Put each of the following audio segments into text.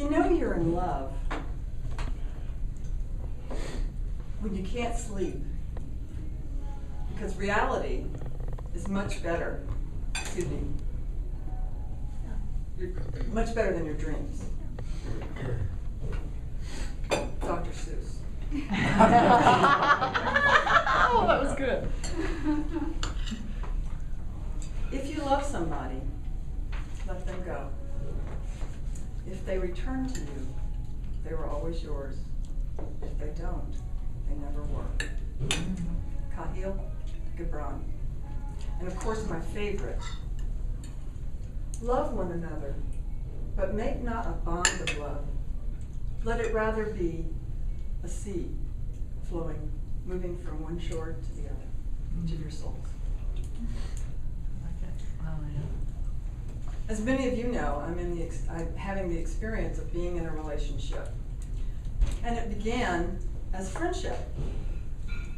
You know you're in love when you can't sleep, because reality is much better, excuse me, much better than your dreams. Dr. Seuss. Oh, that was good. If you love somebody, let them go. If they return to you, they were always yours. If they don't, they never were. Khalil Gibran. And of course, my favorite, love one another, but make not a bond of love. Let it rather be a sea flowing, moving from one shore to the other, each of your souls. As many of you know, I'm having the experience of being in a relationship. And it began as friendship.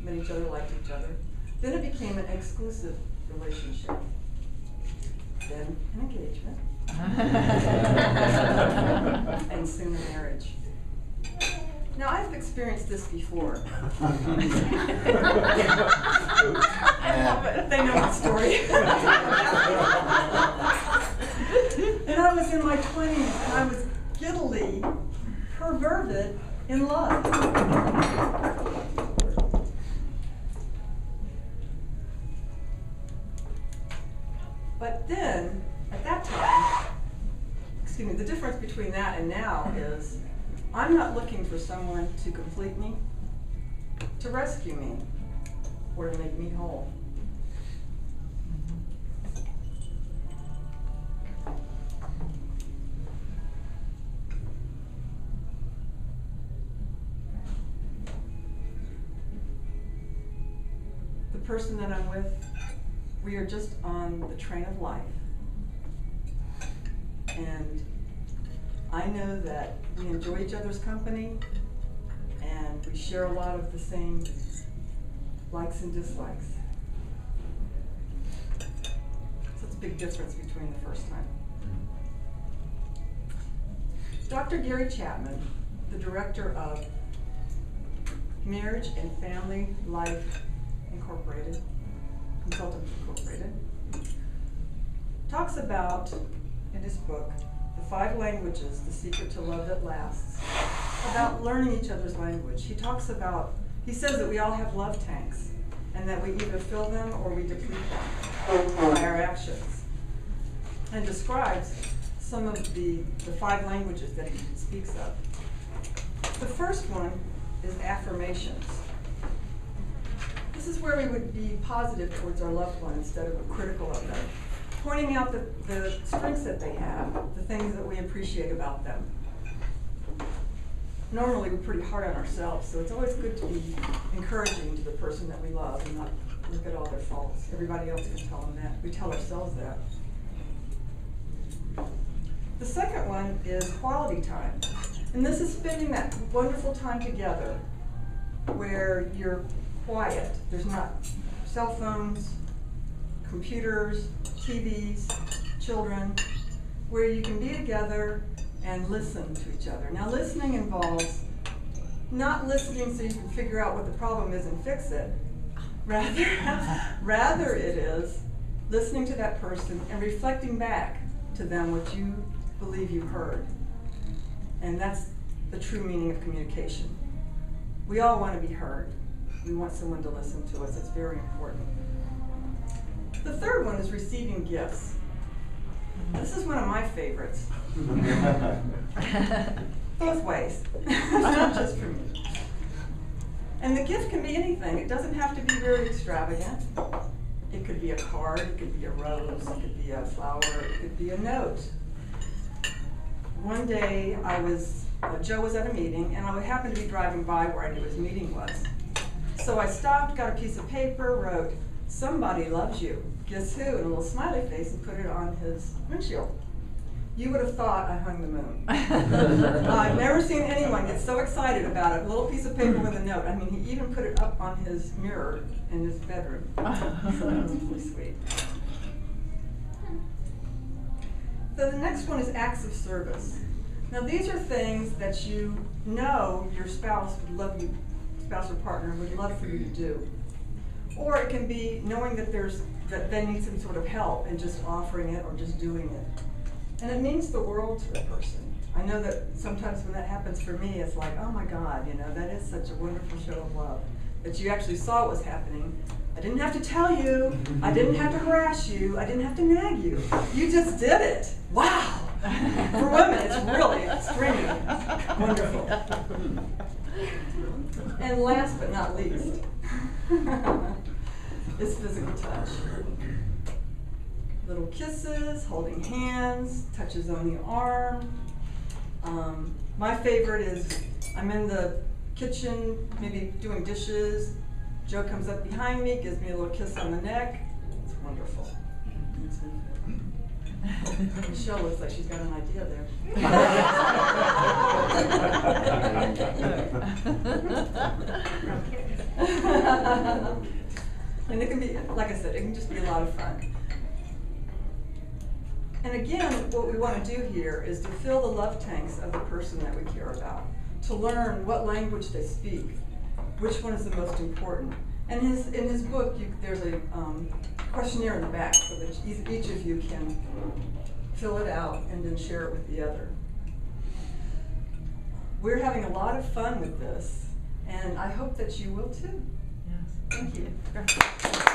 Met each other, liked each other. Then it became an exclusive relationship. Then an engagement. And soon a marriage. Now, I've experienced this before. I love it. They know my story. And I was in my 20s, and I was giddily perverted in love. But then, at that time, excuse me, the difference between that and now is I'm not looking for someone to complete me, to rescue me, or to make me whole. The person that I'm with, we are just on the train of life. And I know that we enjoy each other's company, and we share a lot of the same likes and dislikes. So it's a big difference between the first time. Dr. Gary Chapman, the director of Marriage and Family Life Incorporated, Consultants Incorporated, talks about, in his book, The 5 Languages, The Secret to Love That Lasts, about learning each other's language. He says that we all have love tanks, and that we either fill them or we deplete them by our actions, and describes some of the 5 languages that he speaks of. The first one is affirmations. This is where we would be positive towards our loved one instead of critical of them, pointing out the strengths that they have, the things that we appreciate about them. Normally, we're pretty hard on ourselves, so it's always good to be encouraging to the person that we love and not look at all their faults. Everybody else can tell them that. We tell ourselves that. The second one is quality time. And this is spending that wonderful time together where you're quiet. There's not cell phones, computers, TVs, children, where you can be together and listen to each other. Now, listening involves not listening so you can figure out what the problem is and fix it. Rather it is listening to that person and reflecting back to them what you believe you heard. And that's the true meaning of communication. We all want to be heard. We want someone to listen to us. It's very important. The third one is receiving gifts. This is one of my favorites. Both ways. It's not just for me. And the gift can be anything. It doesn't have to be very extravagant. It could be a card, it could be a rose, it could be a flower, it could be a note. One day Joe was at a meeting, and I happened to be driving by where I knew his meeting was. So I stopped, got a piece of paper, wrote, "Somebody loves you. Guess who?" and a little smiley face, and put it on his windshield. You would have thought I hung the moon. I've never seen anyone get so excited about it. A little piece of paper with a note. I mean, he even put it up on his mirror in his bedroom. So that was really sweet. So the next one is acts of service. Now these are things that you know your spouse would love you, spouse or partner would love for you to do. Or it can be knowing that that they need some sort of help and just offering it or just doing it. And it means the world to the person. I know that sometimes when that happens for me, it's like, oh my God, you know, that is such a wonderful show of love. That you actually saw what was happening. I didn't have to tell you. I didn't have to harass you. I didn't have to nag you. You just did it. Wow. For women, it's really extremely wonderful. And last but not least is physical touch. Little kisses, holding hands, touches on the arm. My favorite is I'm in the kitchen, maybe doing dishes. Joe comes up behind me, gives me a little kiss on the neck. It's wonderful. Michelle looks like she's got an idea there. And it can be, like I said, it can just be a lot of fun. And again, what we want to do here is to fill the love tanks of the person that we care about, to learn what language they speak, which one is the most important. And in his book, there's a questionnaire in the back so that each of you can fill it out and then share it with the other. We're having a lot of fun with this, and I hope that you will too. Yes. Thank you.